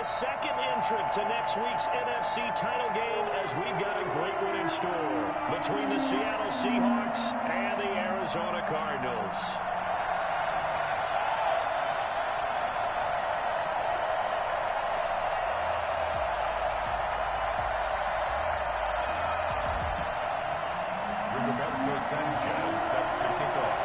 second entrant to next week's NFC title game, as we've got a great one in store between the Seattle Seahawks and the Arizona Cardinals. Set to kick off.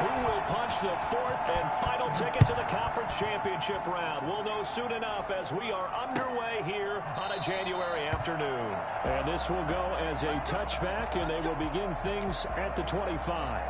Who will punch the fourth and final ticket to the conference championship round? We'll know soon enough as we are underway here on a January afternoon. And this will go as a touchback, and they will begin things at the 25.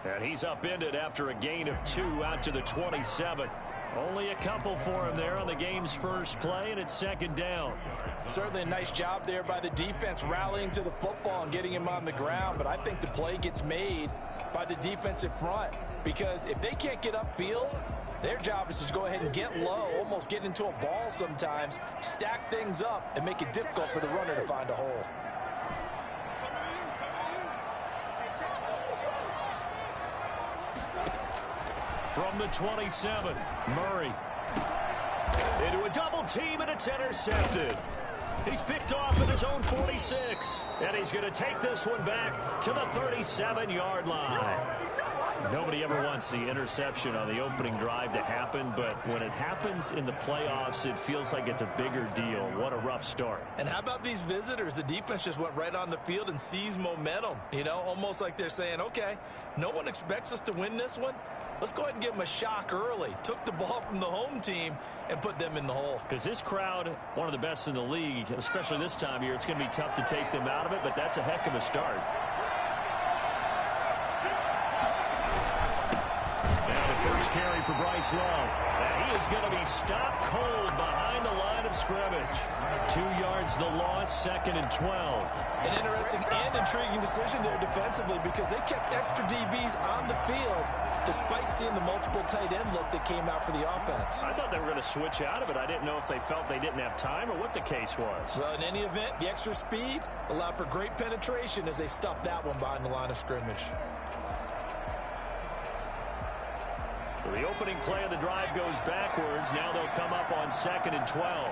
And he's upended after a gain of 2 out to the 27. Only a couple for him there on the game's first play, and it's second down. Certainly a nice job there by the defense rallying to the football and getting him on the ground, but I think the play gets made by the defensive front, because if they can't get upfield, their job is to go ahead and get low, almost get into a ball sometimes, stack things up, and make it difficult for the runner to find a hole. From the 27, Murray. Into a double team, and it's intercepted. He's picked off at his own 46. And he's going to take this one back to the 37-yard line. Nobody ever wants the interception on the opening drive to happen, but when it happens in the playoffs, it feels like it's a bigger deal. What a rough start. And how about these visitors? The defense just went right on the field and seized momentum. You know, almost like they're saying, okay, no one expects us to win this one. Let's go ahead and give them a shock early. Took the ball from the home team and put them in the hole. Because this crowd, one of the best in the league, especially this time of year, it's going to be tough to take them out of it, but that's a heck of a start. Now the first carry for Bryce Love. And he is going to be stopped cold behind the line of scrimmage. 2 yards the loss, second and 12. An interesting and intriguing decision there defensively, because they kept extra DBs on the field despite seeing the multiple tight end look that came out for the offense. I thought they were going to switch out of it. I didn't know if they felt they didn't have time or what the case was. Well, in any event, the extra speed allowed for great penetration as they stuffed that one behind the line of scrimmage. So the opening play of the drive goes backwards. Now they'll come up on second and 12.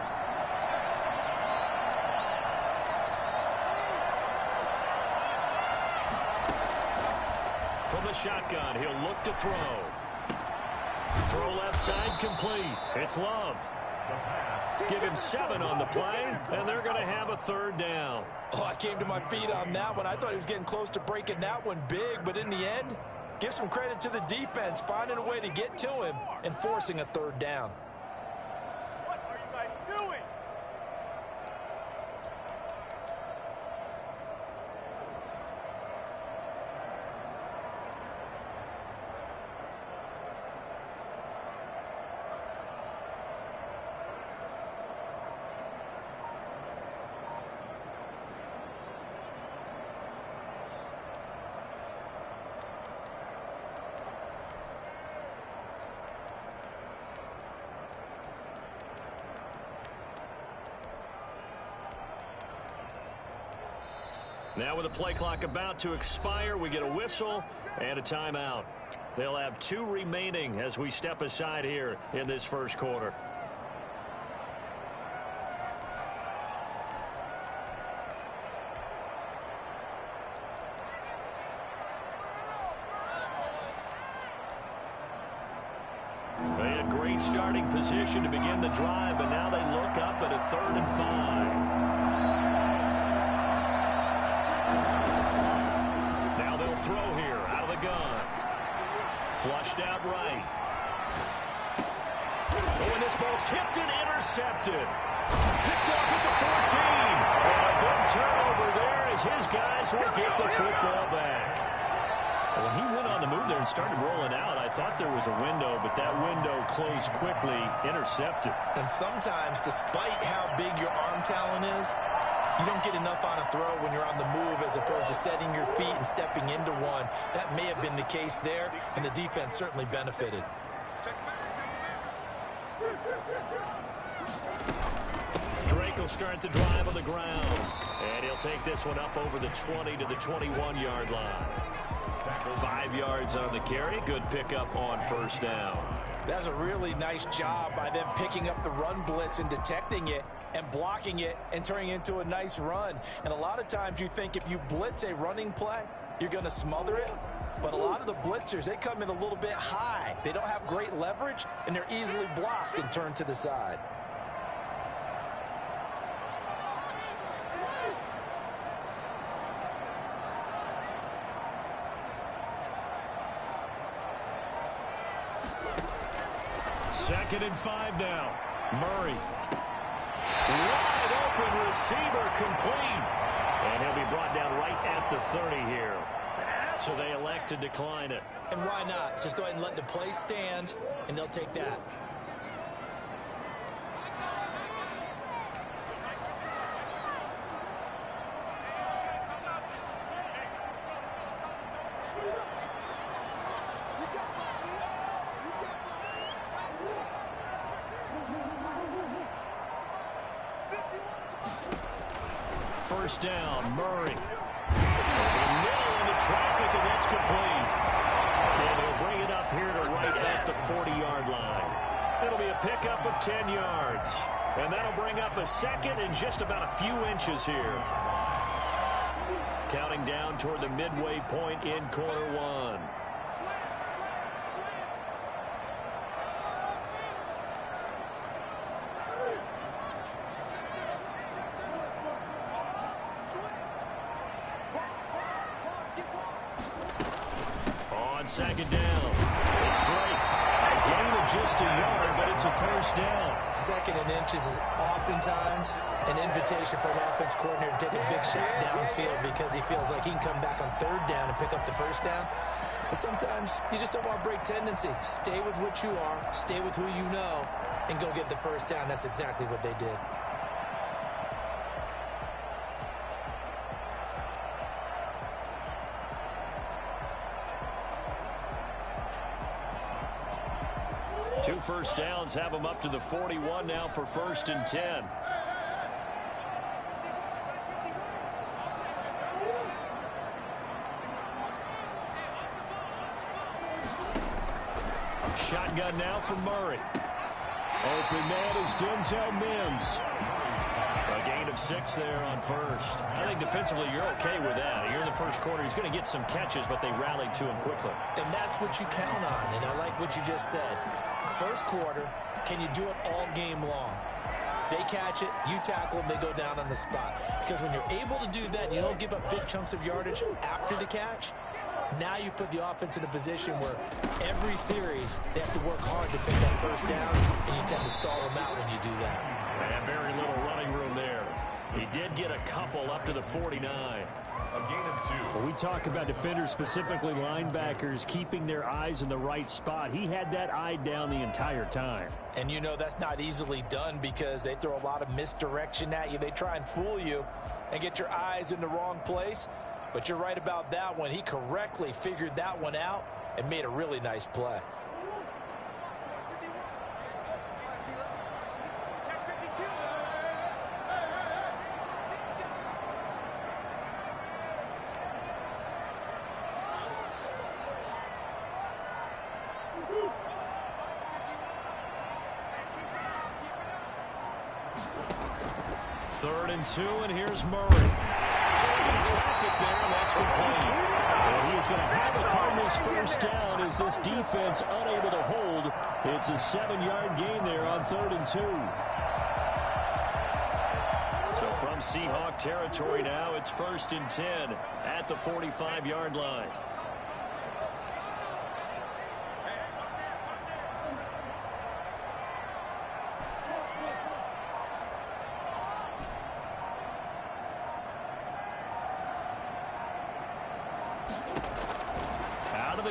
From the shotgun, he'll look to throw. Throw left side, complete. It's Love. Give him 7 on the play, and they're going to have a third down. Oh, I came to my feet on that one. I thought he was getting close to breaking that one big, but in the end, give some credit to the defense, finding a way to get to him and forcing a third down. What are you guys doing? Now with the play clock about to expire, we get a whistle and a timeout. They'll have 2 remaining as we step aside here in this first quarter. They had great starting position to begin the drive, but now they look up at a 3rd and 5. Now they'll throw here out of the gun. Flushed out right. Oh, and this ball's tipped and intercepted. Picked off at the 14. And a big turnover there as his guys will get the football back. When he went on the move there and started rolling out, I thought there was a window, but that window closed quickly, intercepted. And sometimes, despite how big your arm talent is, you don't get enough on a throw when you're on the move as opposed to setting your feet and stepping into one. That may have been the case there, and the defense certainly benefited. Drake will start the drive on the ground, and he'll take this one up over the 20 to the 21-yard line. 5 yards on the carry. Good pickup on first down. That's a really nice job by them picking up the run blitz and detecting it and blocking it and turning it into a nice run. And a lot of times you think if you blitz a running play, you're going to smother it. But a lot of the blitzers, they come in a little bit high. They don't have great leverage, and they're easily blocked and turned to the side. Second and 5 now. Murray. Wide open receiver complete. And he'll be brought down right at the 30 here. So they elect to decline it. And why not? Just go ahead and let the play stand, and they'll take that. First down, Murray. Middle into traffic, and that's complete. And they'll bring it up here to right at the 40-yard line. It'll be a pickup of 10 yards. And that'll bring up a second and just about a few inches here. Counting down toward the midway point in quarter one. Second down. It's Drake. A gain of just a yard, but it's a first down. Second and inches is oftentimes an invitation for an offense coordinator to take a big shot downfield because he feels like he can come back on third down and pick up the first down. But sometimes you just don't want to break tendency. Stay with what you are, stay with who you know, and go get the first down. That's exactly what they did. Two first downs have them up to the 41 now for first and 10. Shotgun now for Murray. Open man is Denzel Mims. A gain of 6 there on first. I think defensively you're okay with that. You're in the first quarter. He's going to get some catches, but they rallied to him quickly. And that's what you count on, and I like what you just said. First quarter, can you do it all game long? They catch it, you tackle them, they go down on the spot. Because when you're able to do that and you don't give up big chunks of yardage after the catch, now you put the offense in a position where every series they have to work hard to pick that first down, and you tend to stall them out when you do that. And very little running room there. He did get a couple up to the 49. A gain of 2. When we talk about defenders, specifically linebackers, keeping their eyes in the right spot, he had that eye down the entire time. And you know that's not easily done because they throw a lot of misdirection at you. They try and fool you and get your eyes in the wrong place. But you're right about that one. He correctly figured that one out and made a really nice play. Third and 2, and here's Murray. Traffic there, and that's complete. Well, he's going to have the Cardinals first down as this defense unable to hold. It's a 7-yard gain there on 3rd and 2. So from Seahawk territory now, it's 1st and 10 at the 45-yard line.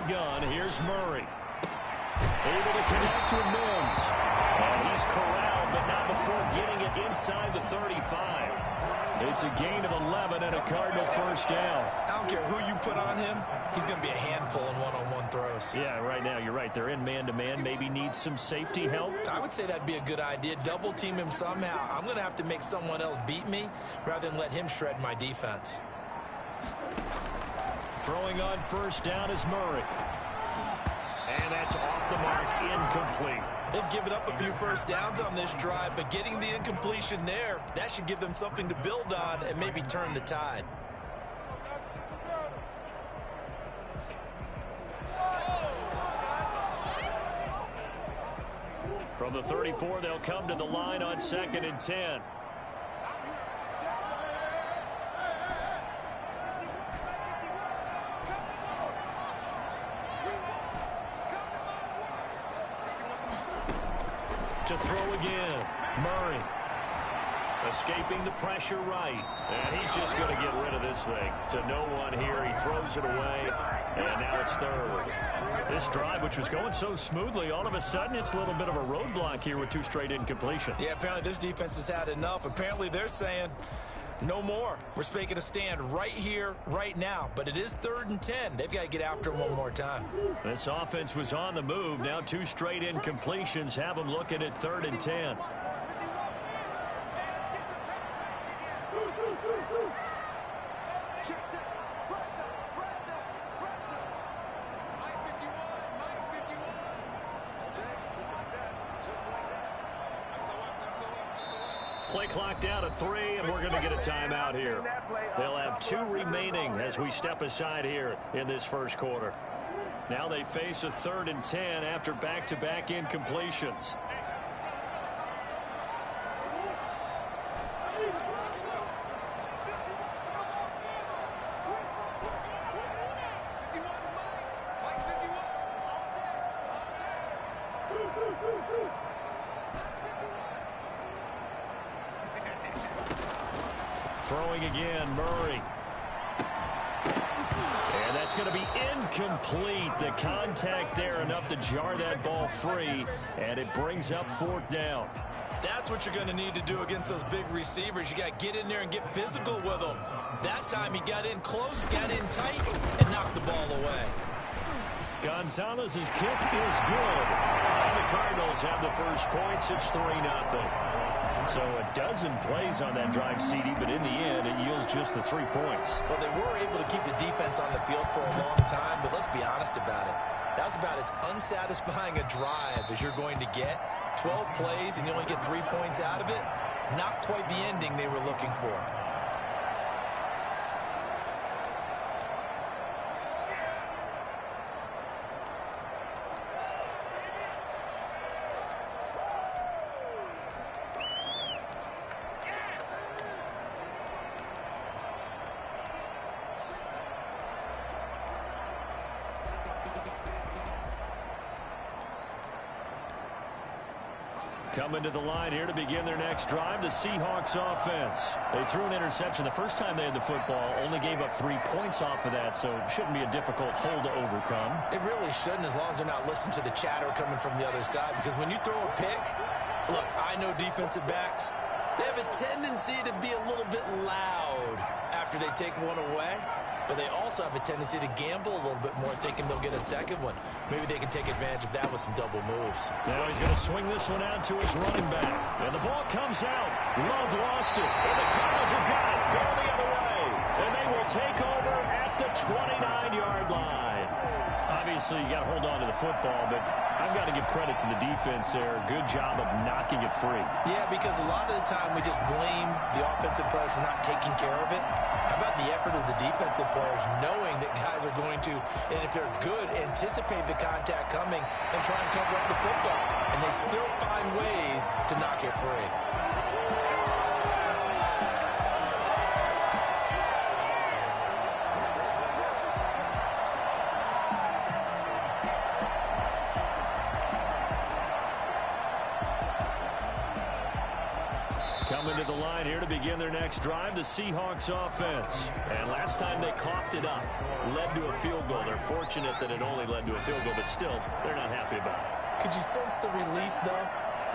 gun. Here's Murray. Able to connect with Mims. And he's corralled, but not before getting it inside the 35. It's a gain of 11 and a Cardinal first down. I don't care who you put on him. He's going to be a handful in one-on-one throws. Yeah, right now, you're right. They're in man-to-man. Maybe need some safety help. I would say that'd be a good idea. Double team him somehow. I'm going to have to make someone else beat me rather than let him shred my defense. Throwing on first down is Murray. And that's off the mark, incomplete. They've given up a few first downs on this drive, but getting the incompletion there, that should give them something to build on and maybe turn the tide. From the 34, they'll come to the line on 2nd and 10. To throw again, Murray. Escaping the pressure right. And he's just going to get rid of this thing. To no one here. He throws it away. And now it's third. This drive, which was going so smoothly, all of a sudden it's a little bit of a roadblock here with 2 straight incompletions. Yeah, apparently this defense has had enough. Apparently they're saying, no more. We're making a stand right here, right now. But it is 3rd and 10. They've got to get after him one more time. This offense was on the move. Now 2 straight incompletions have them looking at 3rd and 10. Play clock down to 3, and we're going to get a timeout here. They'll have 2 remaining as we step aside here in this first quarter. Now they face a 3rd and 10 after back-to-back incompletions. Throwing again, Murray. And that's going to be incomplete. The contact there enough to jar that ball free, and it brings up 4th down. That's what you're going to need to do against those big receivers. You got to get in there and get physical with them. That time he got in close, got in tight, and knocked the ball away. Gonzalez's kick is good. And the Cardinals have the first points. It's 3-0. So a dozen plays on that drive, CD, but in the end, it yields just the 3 points. Well, they were able to keep the defense on the field for a long time, but let's be honest about it. That was about as unsatisfying a drive as you're going to get. 12 plays, and you only get 3 points out of it. Not quite the ending they were looking for. Coming to the line here to begin their next drive, the Seahawks offense. They threw an interception the first time they had the football, only gave up 3 points off of that, so it shouldn't be a difficult hole to overcome. It really shouldn't, as long as they're not listening to the chatter coming from the other side, because when you throw a pick, look, I know defensive backs, they have a tendency to be a little bit loud after they take one away. But they also have a tendency to gamble a little bit more, thinking they'll get a second one. Maybe they can take advantage of that with some double moves. Now he's going to swing this one out to his running back. And the ball comes out. Love lost it. And the Cardinals have got it. Going the other way. And they will take over at the 29-yard line. Obviously, you got to hold on to the football, but I've got to give credit to the defense there. Good job of knocking it free. Yeah, because a lot of the time we just blame the offensive players for not taking care of it. How about the effort of the defensive players knowing that guys are going to, and if they're good, anticipate the contact coming and try and cover up the football. And they still find ways to knock it free. Coming to the line here to begin their next drive, the Seahawks offense. And last time they coughed it up, led to a field goal. They're fortunate that it only led to a field goal, but still, they're not happy about it. Could you sense the relief, though,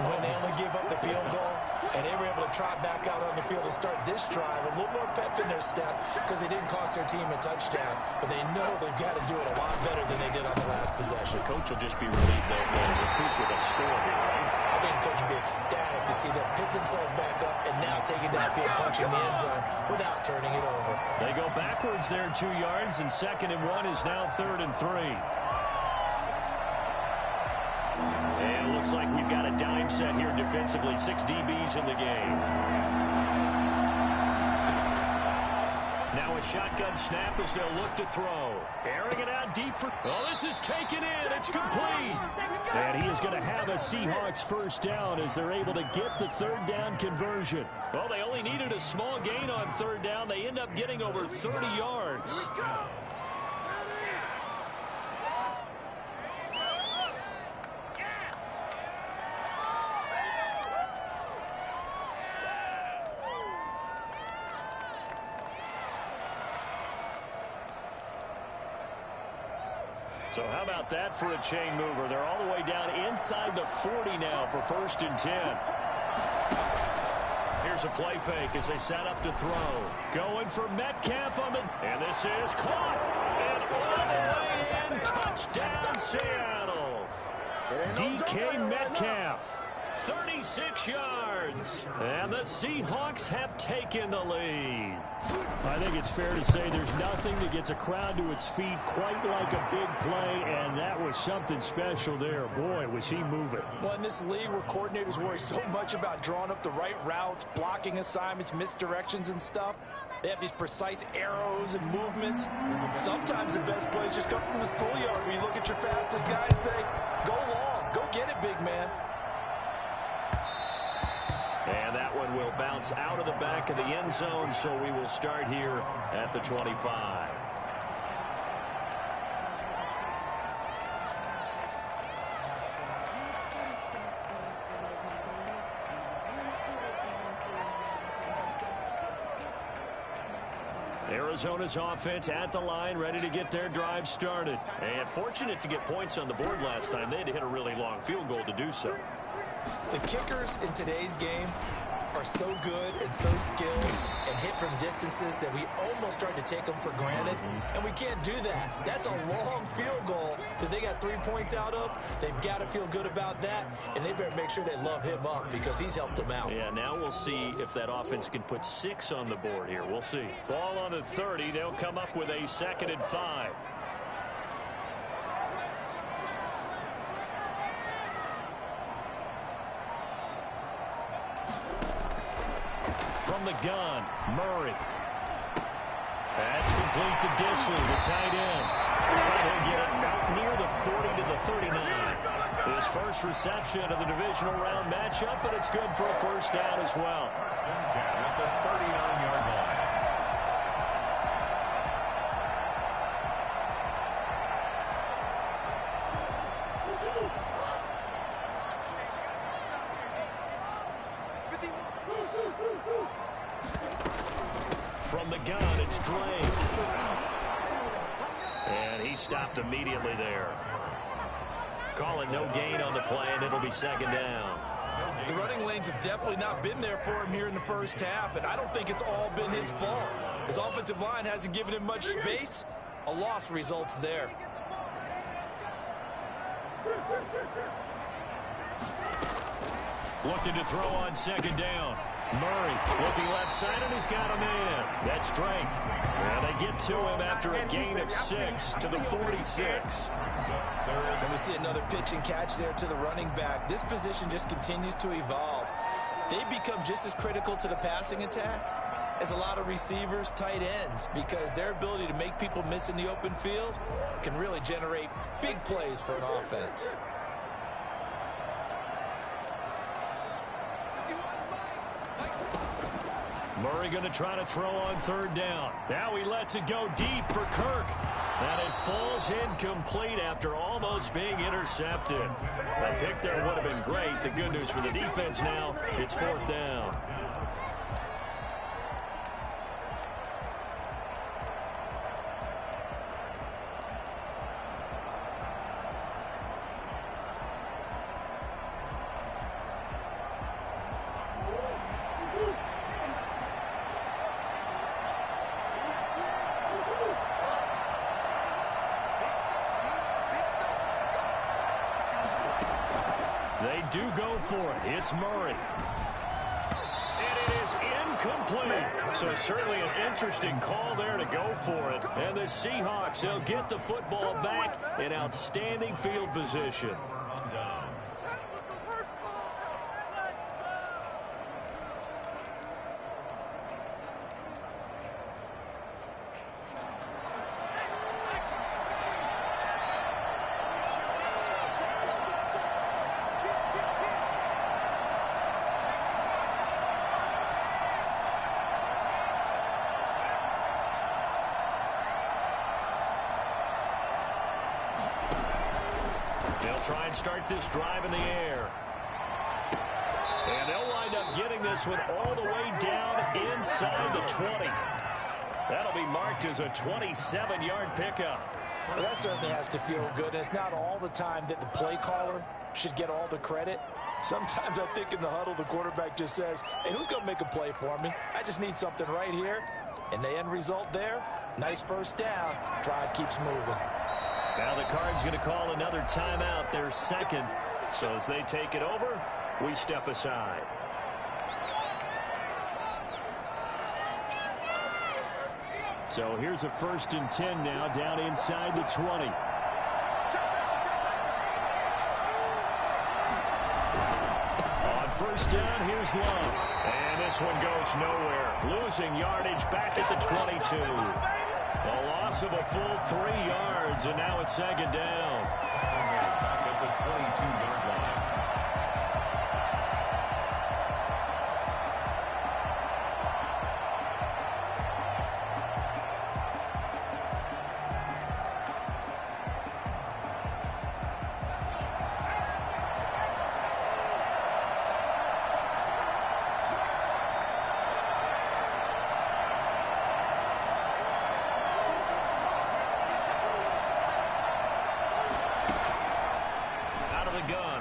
when they only gave up the field goal? And they were able to trot back out on the field and start this drive. A little more pep in their step because they didn't cost their team a touchdown. But they know they've got to do it a lot better than they did on the last possession. The coach will just be relieved they'll recoup with a score here, right? I think the coach will be ecstatic to see them pick themselves back up and now take it downfield, punching the end zone without turning it over. They go backwards there 2 yards, and 2nd and 1 is now 3rd and 3. And it looks like we've got a dime set here defensively. 6 DBs in the game. Now a shotgun snap as they'll look to throw. Airing it out deep for... Oh, this is taken in. It's complete. And he is going to have a Seahawks first down as they're able to get the 3rd down conversion. Well, they only needed a small gain on 3rd down. They end up getting over 30 yards. So how about that for a chain mover? They're all the way down inside the 40 now for 1st and 10. Here's a play fake as they set up to throw. Going for Metcalf on the... And this is caught. And all the way in. Touchdown, Seattle. DK Metcalf. 36 yards. And the Seahawks have taken the lead. I think it's fair to say there's nothing that gets a crowd to its feet quite like a big play, and that was something special there. Boy, was he moving. Well, in this league where coordinators worry so much about drawing up the right routes, blocking assignments, misdirections and stuff, they have these precise arrows and movements. Sometimes the best plays just come from the schoolyard where you look at your fastest guy and say, go long, go get it, big man. And that one will bounce out of the back of the end zone, so we will start here at the 25. Arizona's offense at the line, ready to get their drive started. And fortunate to get points on the board last time. They had to hit a really long field goal to do so. The kickers in today's game are so good and so skilled and hit from distances that we almost start to take them for granted, and we can't do that. That's a long field goal that they got 3 points out of. They've got to feel good about that, and they better make sure they love him up because he's helped them out. Yeah, now we'll see if that offense can put 6 on the board here. We'll see. Ball on the 30. They'll come up with a 2nd and 5. From the gun, Murray. That's complete to Disley, the tight end. He'll get it out near the 40 to the 39. His first reception of the divisional round matchup, but it's good for a first down as well. At the 39-yard line. From the gun, it's Drake. And he stopped immediately there. Calling no gain on the play, and it'll be 2nd down. The running lanes have definitely not been there for him here in the first half, and I don't think it's all been his fault. His offensive line hasn't given him much space. A loss results there. Looking to throw on 2nd down. Murray looking left side, and he's got him in. That's Drake. And they get to him after a gain of 6 to the 46. And we see another pitch and catch there to the running back. This position just continues to evolve. They become just as critical to the passing attack as a lot of receivers, tight ends, because their ability to make people miss in the open field can really generate big plays for an offense. Murray going to try to throw on 3rd down. Now he lets it go deep for Kirk. And it falls incomplete after almost being intercepted. A pick there would have been great. The good news for the defense now, it's 4th down. for it. It's Murray. And it is incomplete. So certainly an interesting call there to go for it. And the Seahawks, they'll get the football back in outstanding field position. Try and start this drive in the air. And they'll wind up getting this one all the way down inside the 20. That'll be marked as a 27-yard pickup. Well, that certainly has to feel good. And it's not all the time that the play caller should get all the credit. Sometimes I think in the huddle, the quarterback just says, hey, who's going to make a play for me? I just need something right here. And the end result there, nice first down. Drive keeps moving. Now the Cards going to call another timeout, their second. So as they take it over, we step aside. So here's a 1st and 10 now down inside the 20. On 1st down, here's Love. And this one goes nowhere. Losing yardage back at the 22. A loss of a full 3 yards, and now it's 2nd down. Back at the 22-yard line.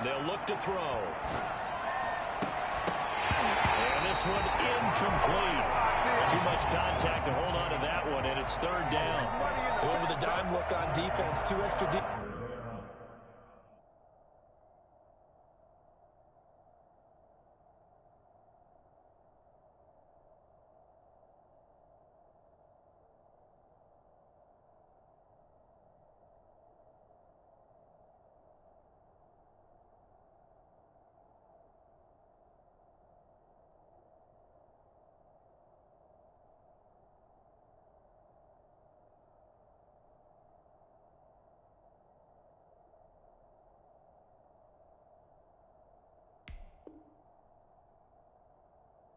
They'll look to throw. And this one incomplete. Too much contact to hold on to that one, and it's 3rd down. Going with a dime look on defense, 2 extra deep.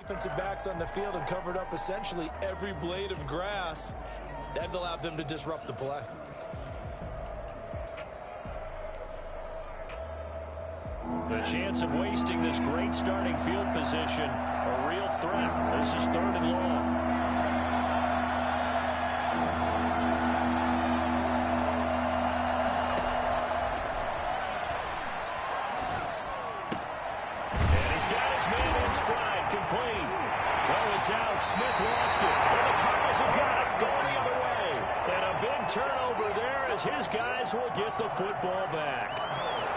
Defensive backs on the field and covered up essentially every blade of grass. That allowed them to disrupt the play. The chance of wasting this great starting field position, a real threat. This is 3rd and long. Out. Smith lost it. And the Cardinals have got it going the other way. And a big turnover there as his guys will get the football back.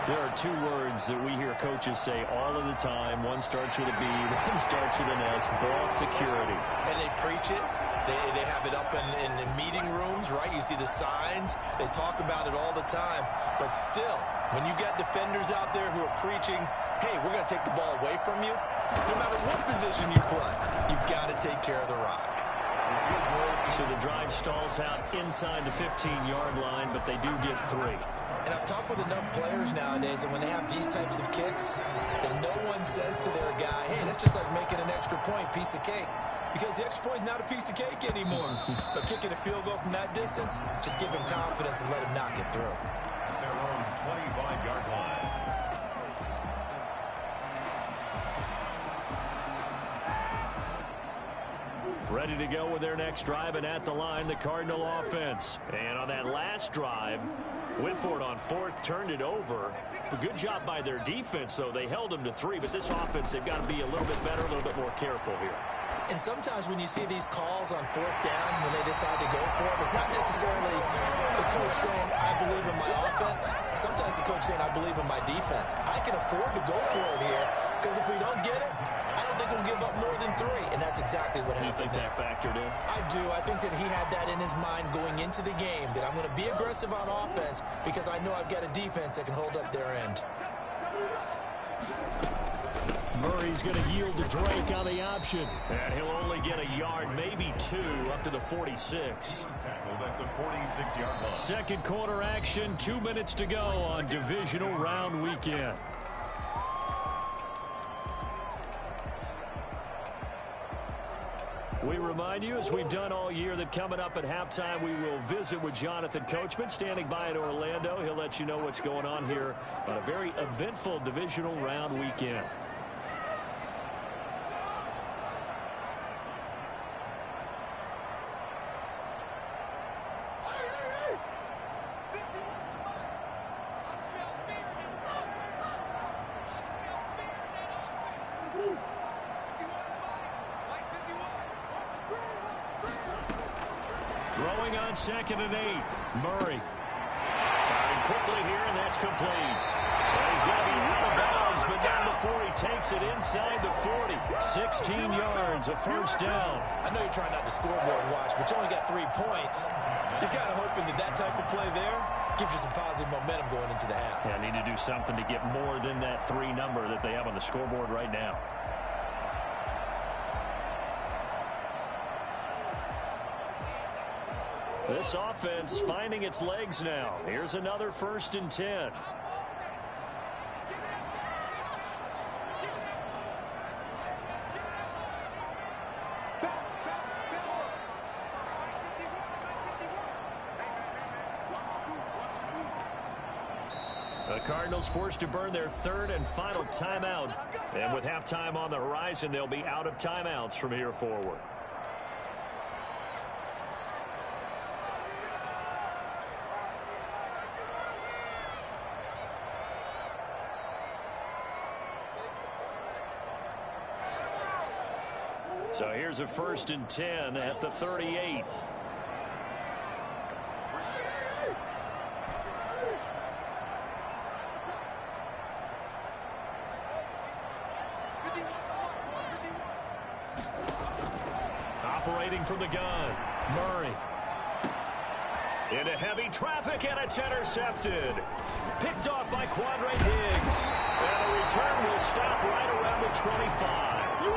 There are 2 words that we hear coaches say all of the time. One starts with a B, one starts with an S. Ball security. And they preach it. They have it up in meeting rooms, right? You see the signs. They talk about it all the time. But still, when you got defenders out there who are preaching, hey, we're going to take the ball away from you, no matter what position you play, you've got to take care of the rock. So the drive stalls out inside the 15-yard line, but they do get 3. And I've talked with enough players nowadays, and when they have these types of kicks, then no one says to their guy, hey, that's just like making an extra point, piece of cake. Because the extra point is not a piece of cake anymore. But kicking a field goal from that distance, just give him confidence and let him knock it through. Their own 25-yard line. Ready to go with their next drive, and at the line, the Cardinal offense. And on that last drive, went for it on 4th, turned it over. A good job by their defense, though. They held them to 3, but this offense, they've got to be a little bit better, a little bit more careful here. And sometimes when you see these calls on fourth down, when they decide to go for it, it's not necessarily the coach saying, I believe in my offense. Sometimes the coach saying, I believe in my defense. I can afford to go for it here because if we don't get it, I don't think we'll give up more than 3. And that's exactly what happened. You think that factored in? I do. I think that he had that in his mind going into the game, that I'm going to be aggressive on offense because I know I've got a defense that can hold up their end. Murray's going to yield to Drake on the option. And he'll only get a yard, maybe 2, up to the 46. Tackled at the 46-yard line. Second quarter action, 2 minutes to go on divisional round weekend. We remind you, as we've done all year, that coming up at halftime, we will visit with Jonathan Coachman, standing by in Orlando. He'll let you know what's going on here on a very eventful divisional round weekend. Throwing on 2nd and 8. Murray. Firing quickly here, and that's complete. And he's going to be out of bounds, but down before he takes it inside the 40. 16 yards, a first down. I know you're trying not to scoreboard watch, but you only got 3 points. You're kind of hoping that type of play there gives you some positive momentum going into the half. Yeah, need to do something to get more than that 3 number that they have on the scoreboard right now. This offense finding its legs now. Here's another 1st and 10. The Cardinals forced to burn their 3rd and final timeout. And with halftime on the horizon, they'll be out of timeouts from here forward. So here's a 1st and 10 at the 38. Operating from the gun, Murray. Into heavy traffic, and it's intercepted. Picked off by Quandre Diggs. And the return will stop right around the 25. You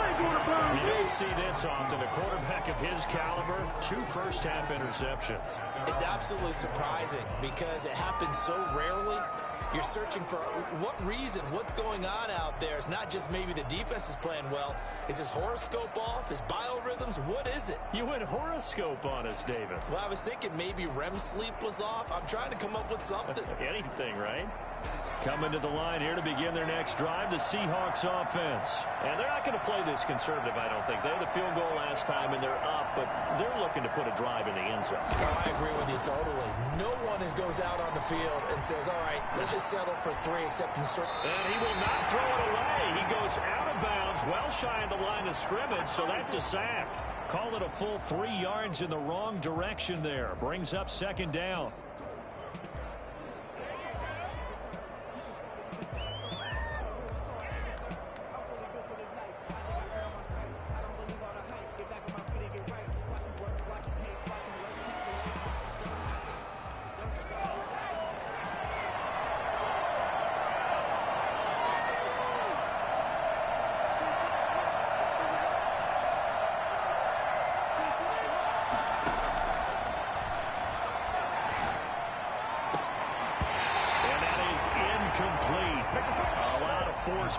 don't see this often. A quarterback of his caliber, 2 first-half interceptions. It's absolutely surprising because it happens so rarely. You're searching for what reason, what's going on out there. It's not just maybe the defense is playing well. Is his horoscope off? His biorhythms? What is it? You went horoscope on us, David. Well, I was thinking maybe REM sleep was off. I'm trying to come up with something. Anything, right? Coming to the line here to begin their next drive, the Seahawks offense. And they're not going to play this conservative, I don't think. They had the field goal last time, and they're up, but they're looking to put a drive in the end zone. Oh, I agree with you totally. No one goes out on the field and says, all right, let's just settle for 3, except in certain... And he will not throw it away. He goes out of bounds, well shy of the line of scrimmage, so that's a sack. Call it a full 3 yards in the wrong direction there. Brings up 2nd down.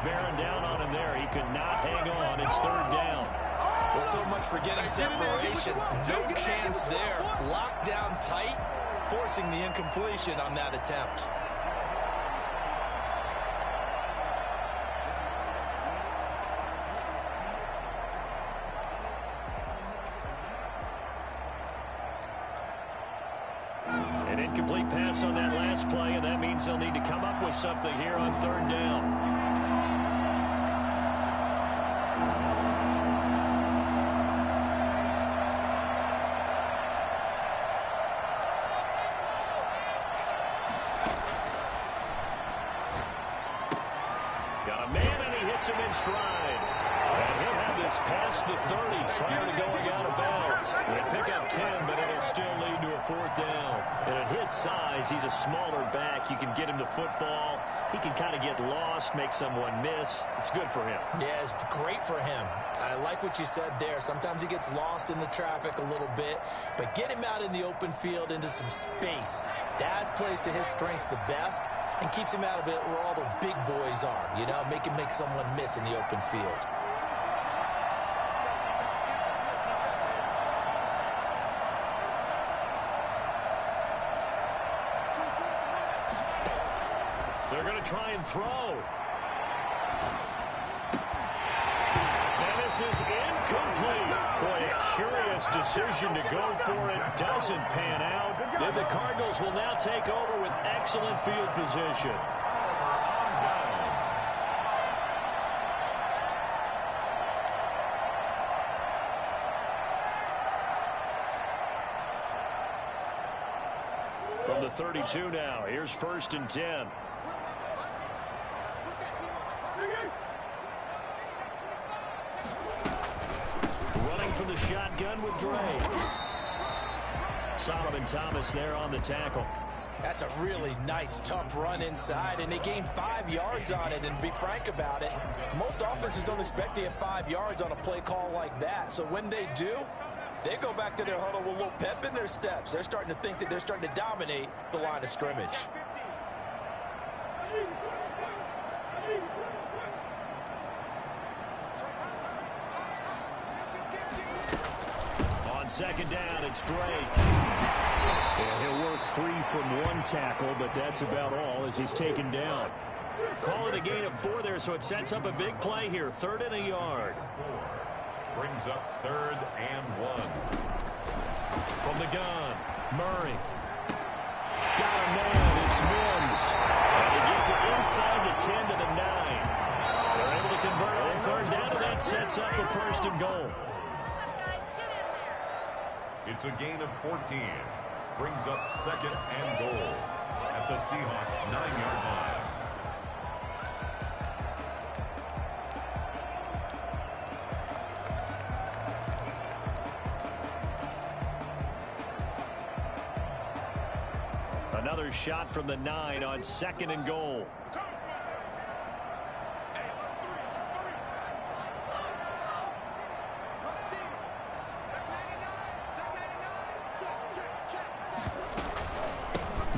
Bearing down on him there. He could not hang on. It's 3rd down. Well, so much for getting separation. No chance there. Locked down tight, forcing the incompletion on that attempt. An incomplete pass on that last play, and that means they'll need to come up with something here on 3rd down. past the 30 prior to going out of bounds. They pick up 10, but it'll still lead to a 4th down. And at his size, he's a smaller back. You can get him the football. He can kind of get lost, make someone miss. It's good for him. Yeah, it's great for him. I like what you said there. Sometimes he gets lost in the traffic a little bit, but get him out in the open field into some space. That plays to his strengths the best and keeps him out of it where all the big boys are. You know, make him make someone miss in the open field. They're going to try and throw. And this is incomplete. Boy, a curious decision to go for it. Doesn't pan out. Then the Cardinals will now take over with excellent field position. From the 32 now, here's 1st and 10. Running from the shotgun with Dre. Solomon Thomas there on the tackle. That's a really nice, tough run inside, and they gained 5 yards on it. And to be frank about it, most offenses don't expect to get 5 yards on a play call like that. So when they do, they go back to their huddle with a little pep in their steps. They're starting to think that they're starting to dominate the line of scrimmage. On 2nd down, it's Drake. And he'll work free from one tackle, but that's about all as he's taken down. Call it a gain of 4 there, so it sets up a big play here. 3rd and a yard. Brings up 3rd and 1. From the gun, Murray. Got a man, it's Mims. And he gets it inside the 10 to the 9. They're able to convert on 3rd down, and that sets up a 1st and goal. It's a gain of 14. Brings up 2nd and goal at the Seahawks' 9-yard line. Another shot from the 9 on 2nd and goal.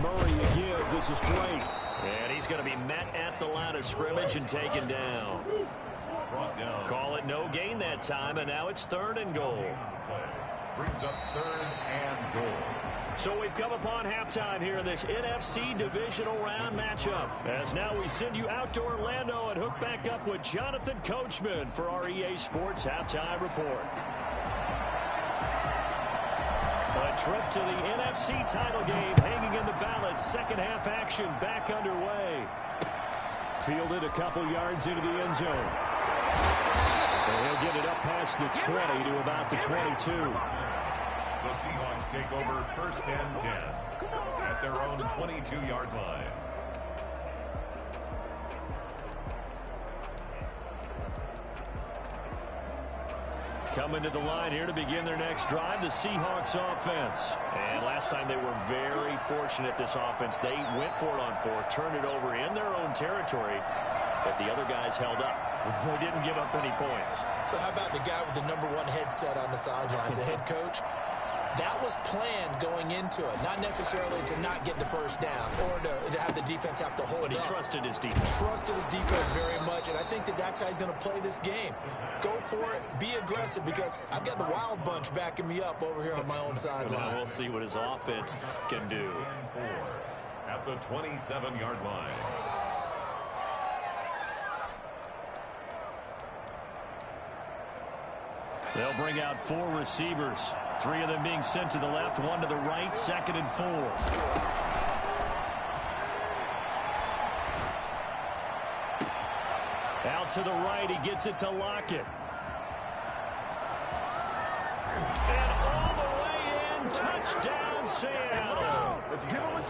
Murray again. This is Drake. And he's going to be met at the line of scrimmage and taken down. Call it no gain that time, and now it's 3rd and goal. Brings up 3rd and goal. So we've come upon halftime here in this NFC divisional round matchup. As now we send you out to Orlando and hook back up with Jonathan Coachman for our EA Sports Halftime Report. A trip to the NFC title game hanging in the balance. Second half action back underway. Fielded a couple yards into the end zone. And he'll get it up past the 20 to about the 22. The Seahawks take over 1st and 10 at their own 22-yard line. Coming to the line here to begin their next drive, the Seahawks offense. And last time they were very fortunate, this offense. They went for it on 4, turned it over in their own territory, but the other guys held up. They didn't give up any points. So how about the guy with the #1 headset on the sidelines, the head coach? That was planned going into it, not necessarily to not get the 1st down or to have the defense have to hold But he up. trusted his defense. Trusted his defense very much, and I think that that's how he's going to play this game. Go for it, be aggressive, because I've got the wild bunch backing me up over here on my own sideline. We'll see what his offense can do. 4 at the 27-yard line. They'll bring out 4 receivers. 3 of them being sent to the left, 1 to the right, 2nd and 4. Out to the right, he gets it to Lockett. And all the way in, touchdown Seattle.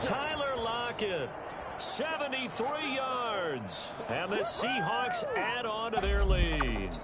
Tyler Lockett, 73 yards. And the Seahawks add on to their lead.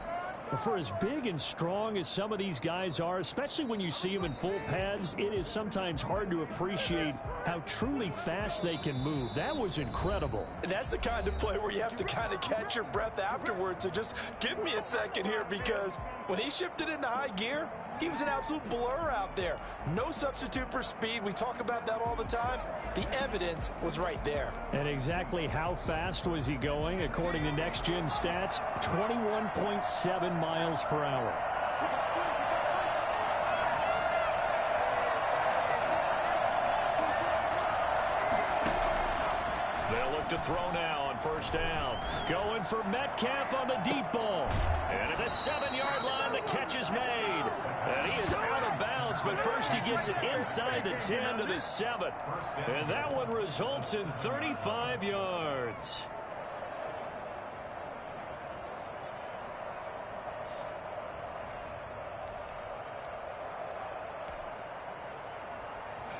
For as big and strong as some of these guys are, especially when you see them in full pads, it is sometimes hard to appreciate how truly fast they can move. That was incredible. And that's the kind of play where you have to kind of catch your breath afterwards. So just give me a second here, because when he shifted into high gear, he was an absolute blur out there. No substitute for speed. We talk about that all the time. The evidence was right there. And exactly how fast was he going? According to Next Gen Stats, 21.7 miles per hour. They'll look to throw now on first down. Going for Metcalf on the deep ball. And at the 7-yard line, the catch is made. And he is out of bounds, but first he gets it inside the 10 to the 7. And that one results in 35 yards.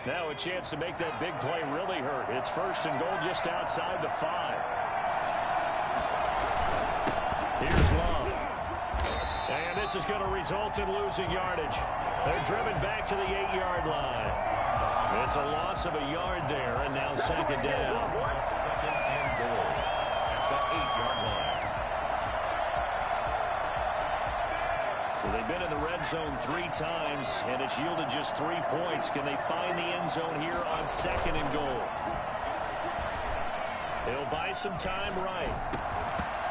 Now a chance to make that big play really hurt. It's first and goal just outside the 5. Here's Love. And this is going to result in losing yardage. They're driven back to the 8-yard line. It's a loss of a yard there, and now second down. Second and goal at the 8-yard line. So they've been in the red zone 3 times, and it's yielded just 3 points. Can they find the end zone here on second and goal? They'll buy some time right.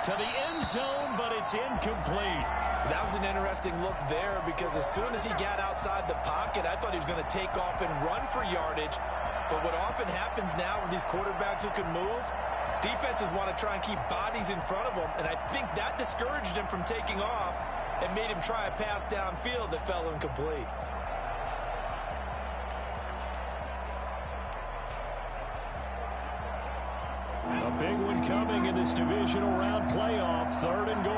To the end zone, but it's incomplete. That was an interesting look there, because as soon as he got outside the pocket, I thought he was going to take off and run for yardage. But what often happens now with these quarterbacks who can move, defenses want to try and keep bodies in front of them, and I think that discouraged him from taking off and made him try a pass downfield that fell incomplete. A big one coming in this divisional round playoff, third and goal.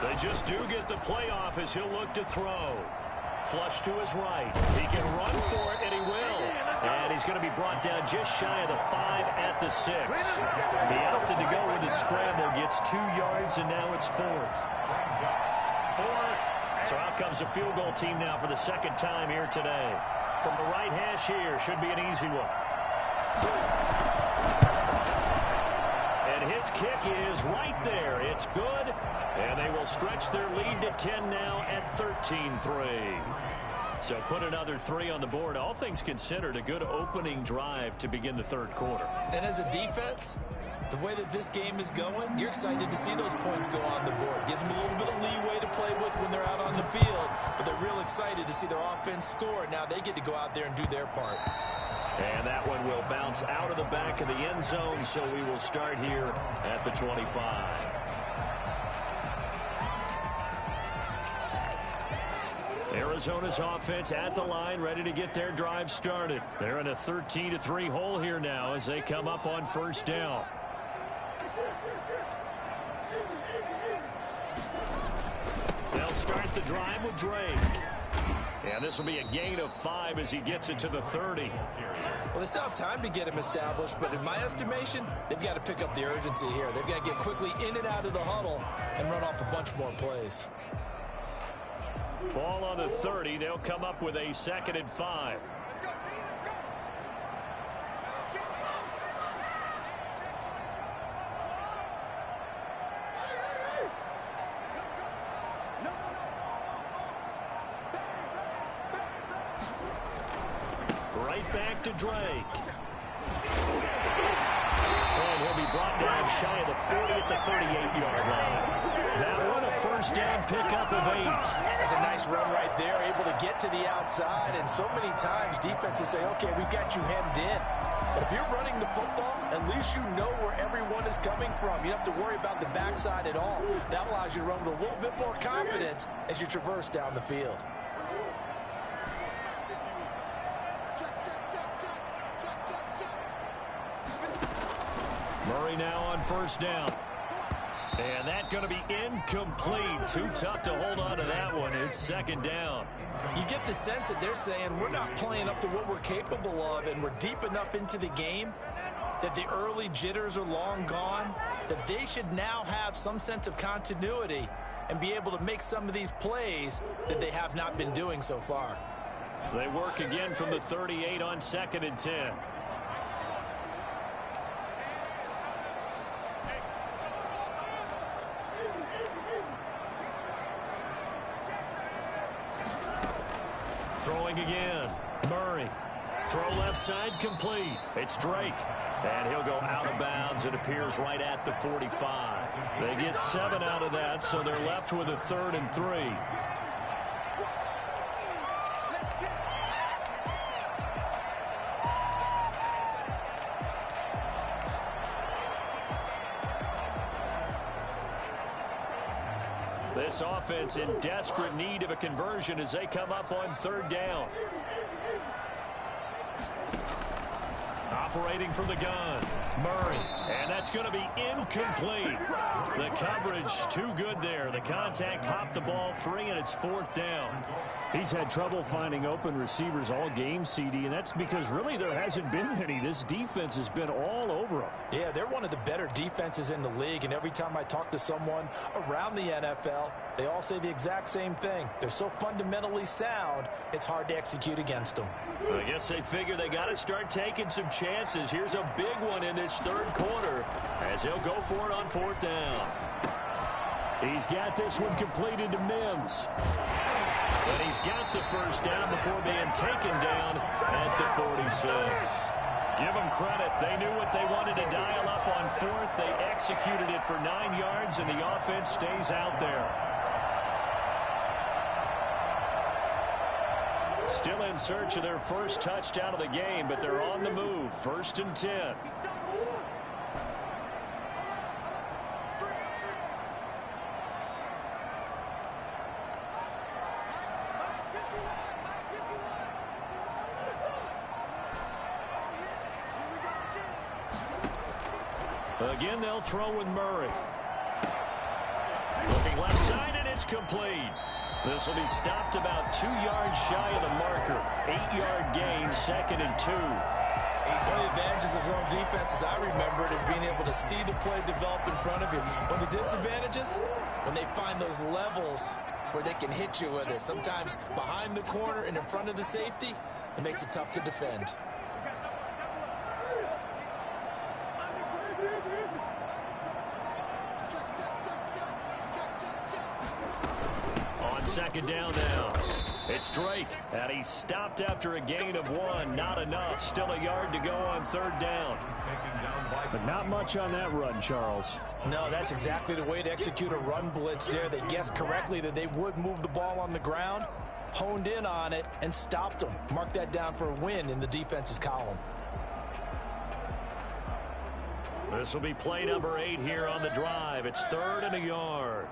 They just do get the playoff as he'll look to throw. Flush to his right. He can run for it, and he will. And he's going to be brought down just shy of the 5 at the 6. He opted to go with his scramble, gets 2 yards, and now it's 4th. So out comes a field goal team now for the second time here today. From the right hash here, should be an easy one. And his kick is right there. It's good. And they will stretch their lead to 10 now at 13-3. So put another 3 on the board. All things considered, a good opening drive to begin the third quarter. And as a defense, the way that this game is going, you're excited to see those points go on the board. Gives them a little bit of leeway to play with when they're out on the field, but they're real excited to see their offense score. Now they get to go out there and do their part. And that one will bounce out of the back of the end zone, so we will start here at the 25. Arizona's offense at the line, ready to get their drive started. They're in a 13-3 hole here now as they come up on first down. They'll start the drive with Drake. And this will be a gain of 5 as he gets it to the 30. Well, they still have time to get him established, but in my estimation, they've got to pick up the urgency here. They've got to get quickly in and out of the huddle and run off a bunch more plays. Ball on the 30. They'll come up with a 2nd and 5. Right back to Drake. And he'll be brought down shy of the 40 at the 38-yard line. That one a first down pickup of 8. That's a nice run right there, able to get to the outside. And so many times defenses say, okay, we've got you hemmed in. But if you're running the football, at least you know where everyone is coming from. You don't have to worry about the backside at all. That allows you to run with a little bit more confidence as you traverse down the field. Murray now on first down. And that's going to be incomplete. Too tough to hold on to that one. It's second down. You get the sense that they're saying we're not playing up to what we're capable of, and we're deep enough into the game that the early jitters are long gone, that they should now have some sense of continuity and be able to make some of these plays that they have not been doing so far. They work again from the 38 on 2nd and 10. Throwing again. Murray. Throw left side complete. It's Drake. And he'll go out of bounds. It appears right at the 45. They get 7 out of that, so they're left with a 3rd and 3. This offense in desperate need of a conversion as they come up on 3rd down. Operating from the gun, Murray, and that's going to be incomplete. The coverage too good there. The contact popped the ball free, and it's 4th down. He's had trouble finding open receivers all game, CD, and that's because really there hasn't been many. This defense has been all over him. Yeah, they're one of the better defenses in the league, and every time I talk to someone around the NFL, they all say the exact same thing. They're so fundamentally sound, it's hard to execute against them. I guess they figure they got to start taking some chances. Here's a big one in this 3rd quarter as he'll go for it on 4th down. He's got this one completed to Mims. And he's got the 1st down before being taken down at the 46. Give them credit. They knew what they wanted to dial up on 4th. They executed it for 9 yards, and the offense stays out there. Still in search of their first touchdown of the game, but they're on the move. 1st and 10. Again, they'll throw with Murray. Looking left side, and it's complete. This will be stopped about 2 yards shy of the marker. 8-yard gain, 2nd and 2. One of the advantages of zone defense, as I remember it, is being able to see the play develop in front of you. One of the disadvantages, when they find those levels where they can hit you with it. Sometimes behind the corner and in front of the safety, it makes it tough to defend. On 2nd down now. It's Drake, and he's stopped after a gain of 1. Not enough. Still a yard to go on 3rd down. But not much on that run, Charles. No, that's exactly the way to execute a run blitz there. They guessed correctly that they would move the ball on the ground, honed in on it, and stopped them. Mark that down for a win in the defense's column. This will be play number 8 here on the drive. It's 3rd and a yard.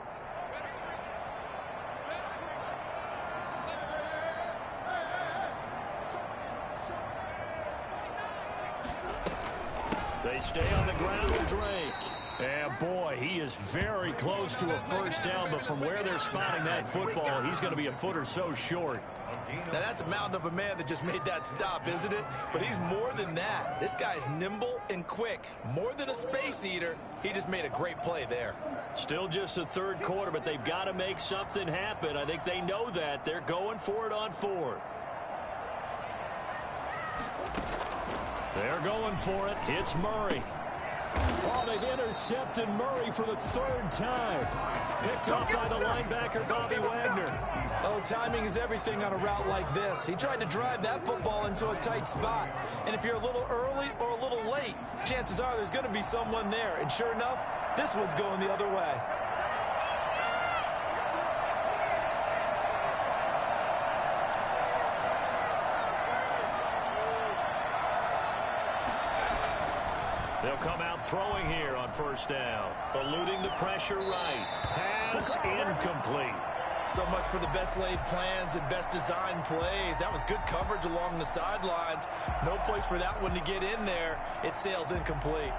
They stay on the ground with Drake. And boy, he is very close to a 1st down, but from where they're spotting that football, he's going to be a foot or so short. Now that's a mountain of a man that just made that stop, isn't it? But he's more than that. This guy's nimble and quick. More than a space eater, he just made a great play there. Still just the 3rd quarter, but they've got to make something happen. I think they know that. They're going for it on 4th. They're going for it. It's Murray. Oh, they've intercepted Murray for the 3rd time. Picked off by the linebacker, Bobby Wagner. Oh, timing is everything on a route like this. He tried to drive that football into a tight spot. And if you're a little early or a little late, chances are there's going to be someone there. And sure enough, this one's going the other way. They'll come out throwing here on 1st down. Eluding the pressure right. Pass incomplete. So much for the best laid plans and best designed plays. That was good coverage along the sidelines. No place for that one to get in there. It sails incomplete.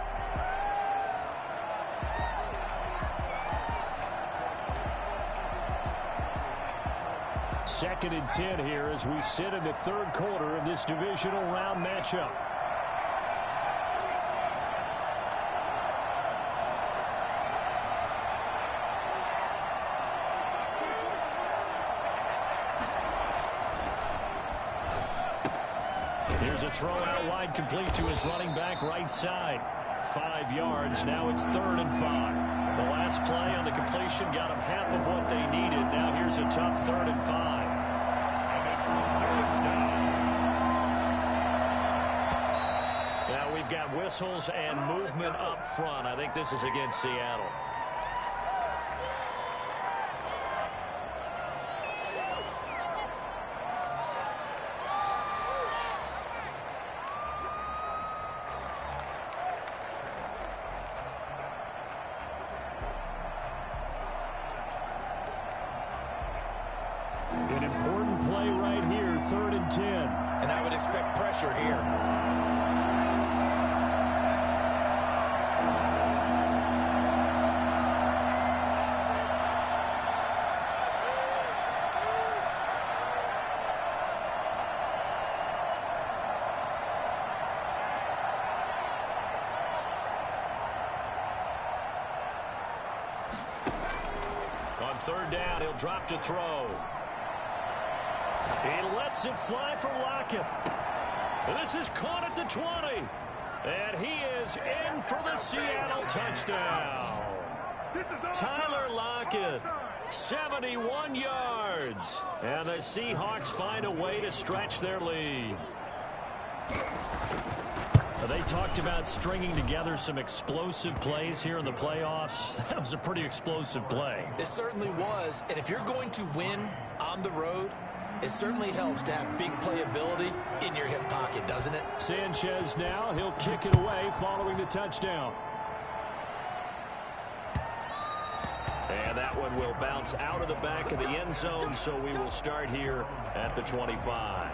2nd and 10 here as we sit in the third quarter of this divisional round matchup. Here's a throw out wide, complete to his running back right side. 5 yards. Now it's 3rd and 5. The last play on the completion got them half of what they needed. Now here's a tough 3rd and 5. Now we've got whistles and movement up front. I think this is against Seattle. An important play right here, 3rd and 10. And I would expect pressure here. On 3rd down, he'll drop to throw. He lets it fly for Lockett. This is caught at the 20. And he is in for the Seattle touchdown. Tyler Lockett, 71 yards. And the Seahawks find a way to stretch their lead. They talked about stringing together some explosive plays here in the playoffs. That was a pretty explosive play. It certainly was. And if you're going to win on the road, it certainly helps to have big playability in your hip pocket, doesn't it? Sanchez now, he'll kick it away following the touchdown. And that one will bounce out of the back of the end zone, so we will start here at the 25.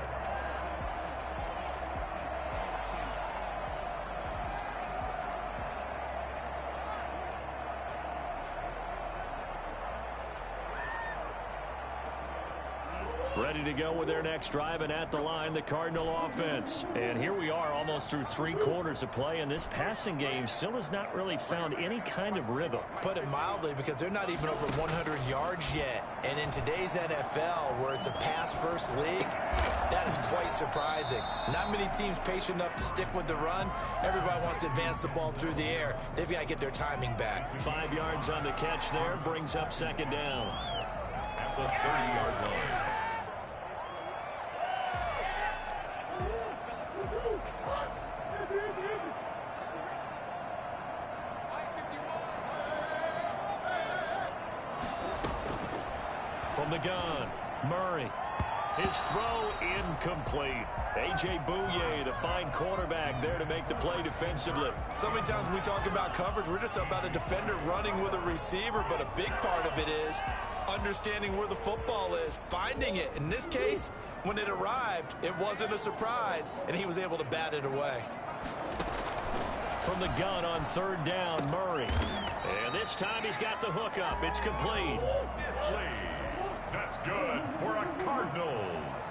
Ready to go with their next drive, and at the line, the Cardinal offense. And here we are almost through 3 quarters of play, and this passing game still has not really found any kind of rhythm. Put it mildly, because they're not even over 100 yards yet. And in today's NFL, where it's a pass-first league, that is quite surprising. Not many teams patient enough to stick with the run. Everybody wants to advance the ball through the air. They've got to get their timing back. 5 yards on the catch there, brings up 2nd down. At the 30-yard line. From the gun, Murray. His throw incomplete. XxBoogie, the fine quarterback, there to make the play defensively. So many times when we talk about coverage, we're just about a defender running with a receiver, but a big part of it is understanding where the football is, finding it. In this case, when it arrived, it wasn't a surprise, and he was able to bat it away. From the gun on 3rd down, Murray. And this time he's got the hook up. It's complete. That's good for a Cardinals.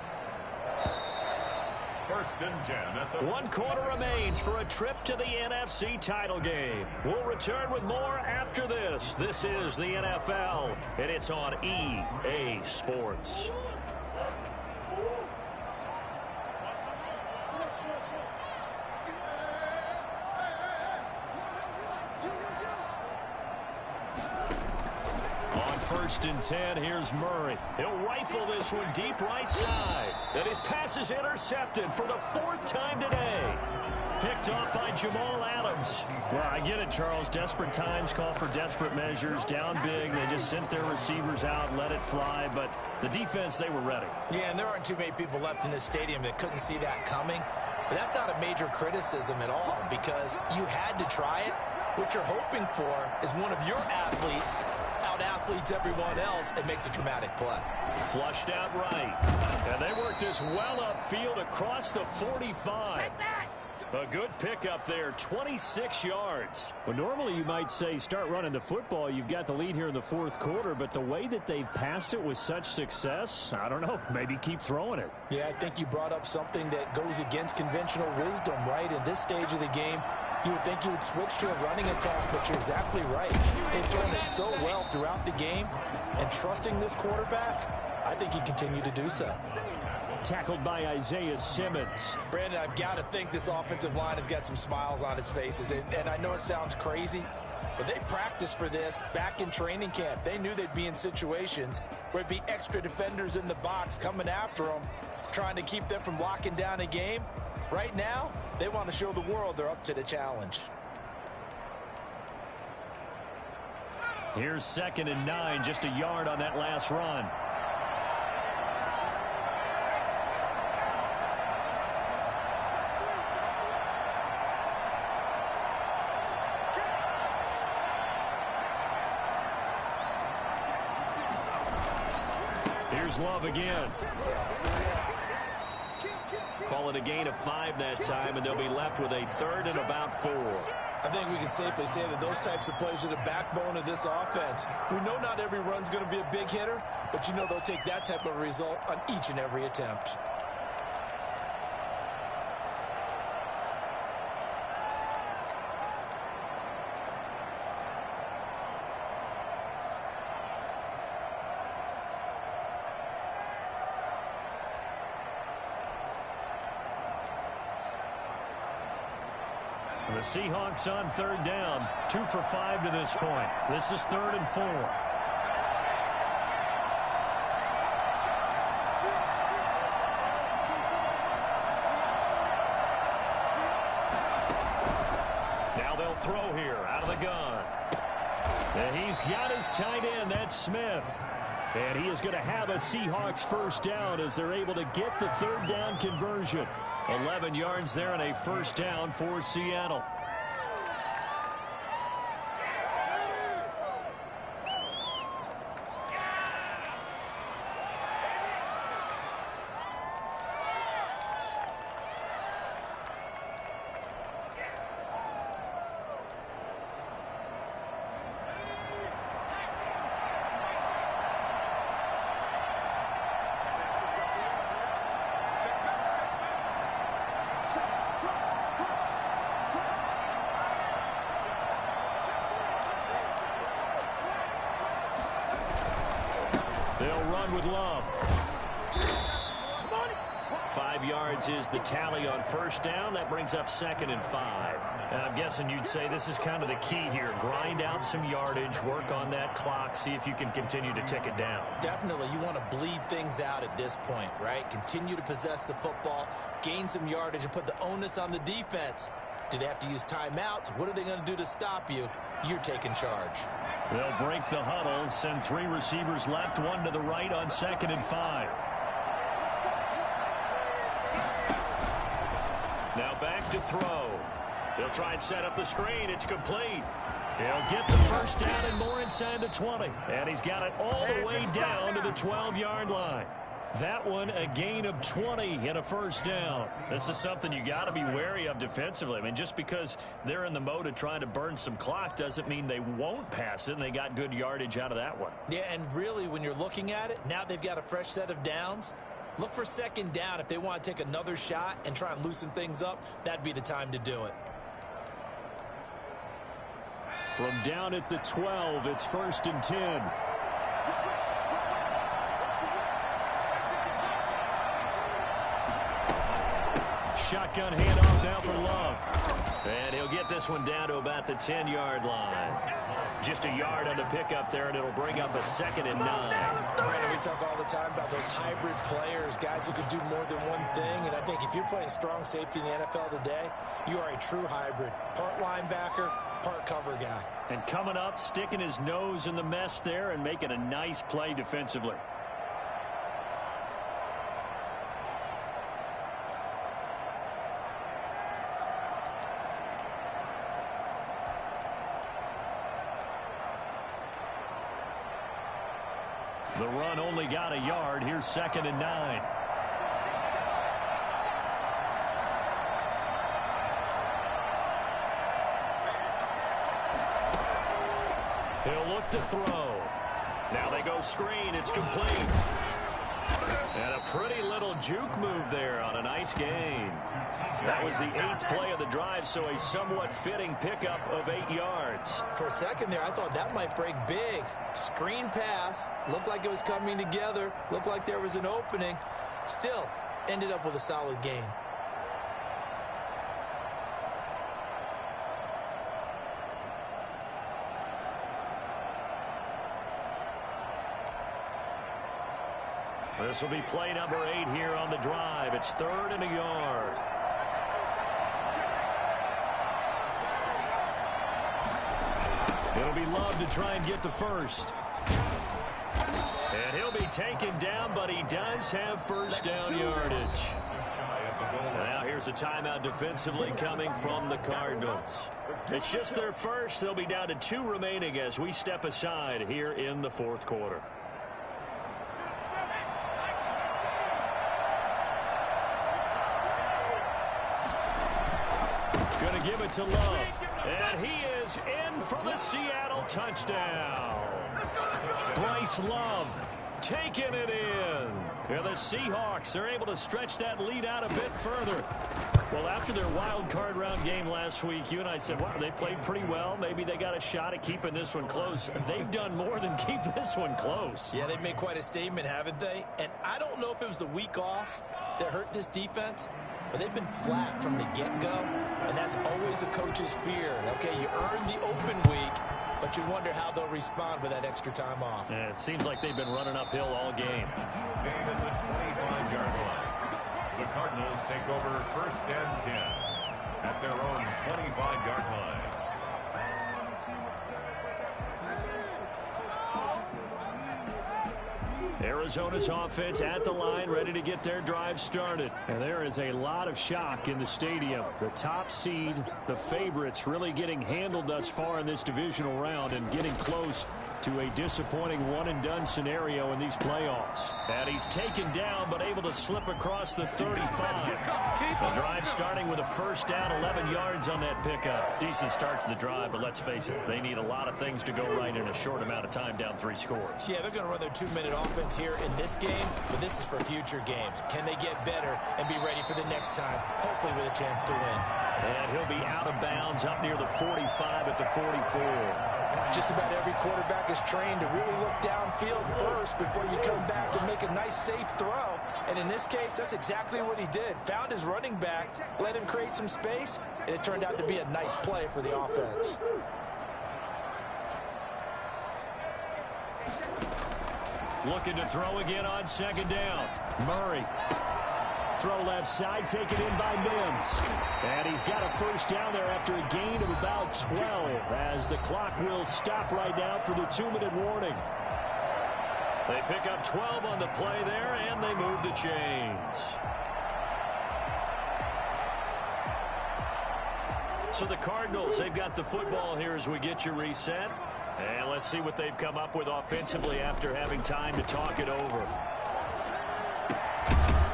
1st and 10 at the 1 quarter remains for a trip to the NFC title game. We'll return with more after this. This is the NFL, and it's on EA Sports. On 1st and 10, here's Murray. He'll rifle this one deep right side. And his pass is intercepted for the 4th time today. Picked off by Jamal Adams. Well, I get it, Charles. Desperate times call for desperate measures. Down big, they just sent their receivers out, let it fly. But the defense, they were ready. Yeah, and there aren't too many people left in this stadium that couldn't see that coming. But that's not a major criticism at all, because you had to try it. What you're hoping for is one of your athletes out-athletes everyone else and makes a dramatic play. Flushed out right. And they work this well upfield across the 45. Take that! A good pickup there, 26 yards. Well, normally you might say start running the football. You've got the lead here in the fourth quarter, but the way that they've passed it with such success, I don't know, maybe keep throwing it. Yeah, I think you brought up something that goes against conventional wisdom, right? In this stage of the game, you would think you would switch to a running attack, but you're exactly right. They've thrown it so well throughout the game, and trusting this quarterback, I think he continued to do so. Tackled by Isaiah Simmons. Brandon, I've got to think this offensive line has got some smiles on its faces. And I know it sounds crazy, but they practiced for this back in training camp. They knew they'd be in situations where it'd be extra defenders in the box coming after them, trying to keep them from locking down a game. Right now, they want to show the world they're up to the challenge. Here's 2nd and 9, just a yard on that last run. Here's Love again. Call it a gain of 5 that time, and they'll be left with a 3rd and about 4. I think we can safely say that those types of plays are the backbone of this offense. We know not every run's going to be a big hitter, but you know they'll take that type of result on each and every attempt. The Seahawks on 3rd down, 2 for 5 to this point. This is 3rd and 4. Now they'll throw here out of the gun. And he's got his tight end, that's Smith. And he is going to have a Seahawks first down as they're able to get the 3rd down conversion. 11 yards there and a first down for Seattle. They'll run with Love. 5 yards is the tally on first down. That brings up 2nd and 5. And I'm guessing you'd say this is kind of the key here. Grind out some yardage, work on that clock, see if you can continue to tick it down. Definitely, you want to bleed things out at this point, right? Continue to possess the football, gain some yardage, and put the onus on the defense. Do they have to use timeouts? What are they going to do to stop you? You're taking charge. They'll break the huddle, send 3 receivers left, 1 to the right on 2nd and 5. Now back to throw. He'll try and set up the screen. It's complete. He'll get the first down and more inside the 20. And he's got it all the way down to the 12-yard line. That one, a gain of 20 and a first down. This is something you got to be wary of defensively. I mean, just because they're in the mode of trying to burn some clock doesn't mean they won't pass it, and they got good yardage out of that one. Yeah, and really, when you're looking at it, now they've got a fresh set of downs. Look for 2nd down. If they want to take another shot and try and loosen things up, that'd be the time to do it. From down at the 12, it's 1st and 10. Shotgun handoff now for Love. And he'll get this one down to about the 10-yard line. Just a yard on the pickup there, and it'll bring up a 2nd and 9. Brandon, we talk all the time about those hybrid players, guys who can do more than one thing. And I think if you're playing strong safety in the NFL today, you are a true hybrid. Part linebacker, part cover guy. And coming up, sticking his nose in the mess there and making a nice play defensively. The run only got a yard. Here's 2nd and 9. to throw. Now they go screen. It's complete. And a pretty little juke move there on a nice gain. That was the 8th play of the drive, so a somewhat fitting pickup of 8 yards. For a second there, I thought that might break big. Screen pass. Looked like it was coming together. Looked like there was an opening. Still, ended up with a solid gain. This will be play number 8 here on the drive. It's 3rd and a yard. It'll be Love to try and get the first. And he'll be taken down, but he does have first down yardage. Now here's a timeout defensively coming from the Cardinals. It's just their first. They'll be down to 2 remaining as we step aside here in the 4th quarter. Going to give it to Love. And he is in for the Seattle touchdown. Bryce Love taking it in. And the Seahawks are able to stretch that lead out a bit further. Well, after their wild card round game last week, you and I said, wow, they played pretty well. Maybe they got a shot at keeping this one close. They've done more than keep this one close. Yeah, they've made quite a statement, haven't they? And I don't know if it was the week off that hurt this defense, but they've been flat from the get-go, and that's always a coach's fear. Okay, you earn the open week, but you wonder how they'll respond with that extra time off. Yeah, it seems like they've been running uphill all game. Gain at the 25-yard line. The Cardinals take over 1st and 10 at their own 25-yard line. Arizona's offense at the line, ready to get their drive started. And there is a lot of shock in the stadium. The top seed, the favorites, really getting handled thus far in this divisional round and getting close to a disappointing one-and-done scenario in these playoffs. And he's taken down, but able to slip across the 35. The drive starting with a first down, 11 yards on that pickup. Decent start to the drive, but let's face it, they need a lot of things to go right in a short amount of time, down 3 scores. Yeah, they're going to run their 2-minute offense here in this game, but this is for future games. Can they get better and be ready for the next time, hopefully with a chance to win? And he'll be out of bounds up near the 45 at the 44. Just about every quarterback is trained to really look downfield first before you come back and make a nice, safe throw. And in this case, that's exactly what he did. Found his running back, let him create some space, and it turned out to be a nice play for the offense. Looking to throw again on 2nd down. Murray. Throw left side, taken in by Mims. And he's got a first down there after a gain of about 12 as the clock will stop right now for the 2-minute warning. They pick up 12 on the play there, and they move the chains. So the Cardinals, they've got the football here as we get you reset. And let's see what they've come up with offensively after having time to talk it over.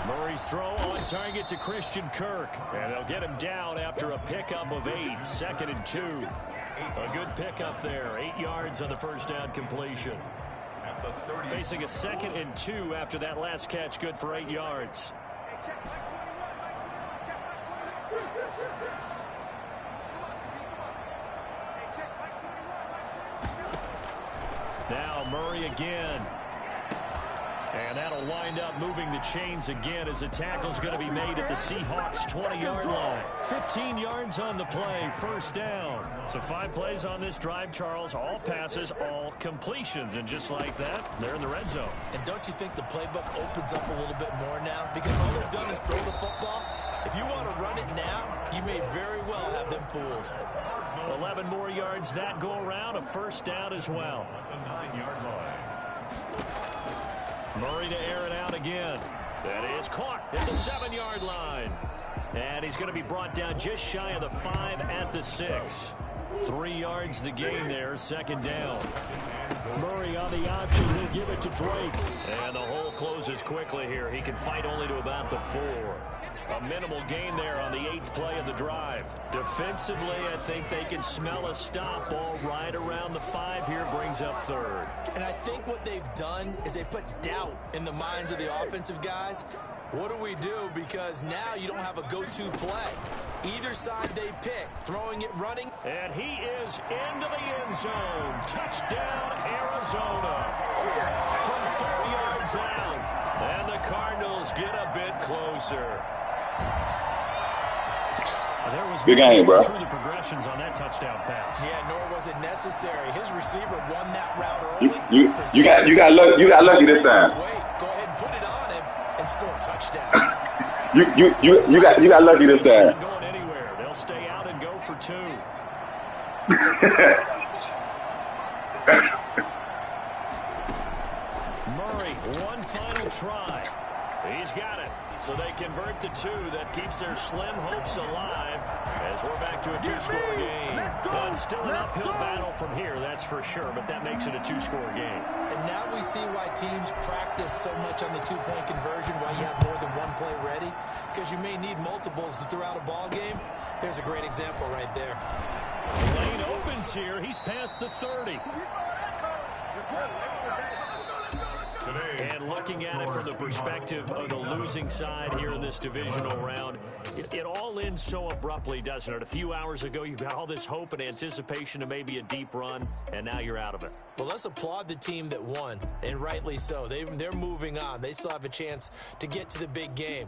Murray's throw on target to Christian Kirk. And they'll get him down after a pickup of 8. 2nd and 2. A good pickup there. 8 yards on the first down completion. Facing a 2nd and 2 after that last catch. Good for 8 yards. Now Murray again. And that'll wind up moving the chains again as the tackle's going to be made at the Seahawks' 20-yard line. 15 yards on the play, first down. So 5 plays on this drive, Charles. All passes, all completions. And just like that, they're in the red zone. And don't you think the playbook opens up a little bit more now? Because all they've done is throw the football. If you want to run it now, you may very well have them fooled. 11 more yards that go around, a first down as well. The 9-yard line. Murray to air it out again. That is caught at the 7-yard line. And he's going to be brought down just shy of the 5 at the 6. 3 yards the gain there, 2nd down. Murray on the option. He'll give it to Drake. And the hole closes quickly here. He can fight only to about the 4. A minimal gain there on the 8th play of the drive. Defensively, I think they can smell a stop. Ball right around the 5 here, brings up 3rd. And I think what they've done is they put doubt in the minds of the offensive guys. What do we do? Because now you don't have a go-to play. Either side they pick, throwing it, running. And he is into the end zone. Touchdown, Arizona. From 4 yards out. And the Cardinals get a bit closer. There was good game, bro. Through the progressions on that touchdown pass. Yeah, nor was it necessary. His receiver won that route early. You got lucky this time. Wait, go ahead and put it on him and score a touchdown. you got lucky this time. Going anywhere. They'll stay out and go for 2. Murray, one final try. He's got it. So they convert the 2. That keeps their slim hopes alive as we're back to a 2-score game. But still an uphill battle from here, that's for sure. But that makes it a 2-score game. And now we see why teams practice so much on the 2-point conversion, why you have more than one play ready. Because you may need multiples to throw out a ball game. Here's a great example right there. Lane opens here. He's past the 30. And looking at it from the perspective of the losing side here in this divisional round, it all ends so abruptly, doesn't it? A few hours ago, you got all this hope and anticipation of maybe a deep run, and now you're out of it. Well, let's applaud the team that won, and rightly so. They're moving on. They still have a chance to get to the big game.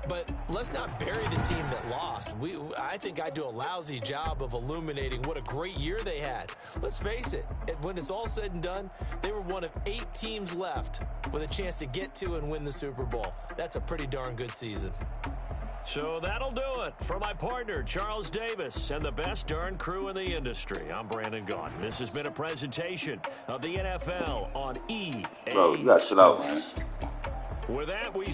But let's not bury the team that lost. I think I do a lousy job of illuminating what a great year they had. Let's face it, when it's all said and done, they were one of 8 teams left with a chance to get to and win the Super Bowl. That's a pretty darn good season. So that'll do it. For my partner, Charles Davis, and the best darn crew in the industry, I'm Brandon Gaudin. This has been a presentation of the NFL on EA Bro, you got to chill out, man. With that, we say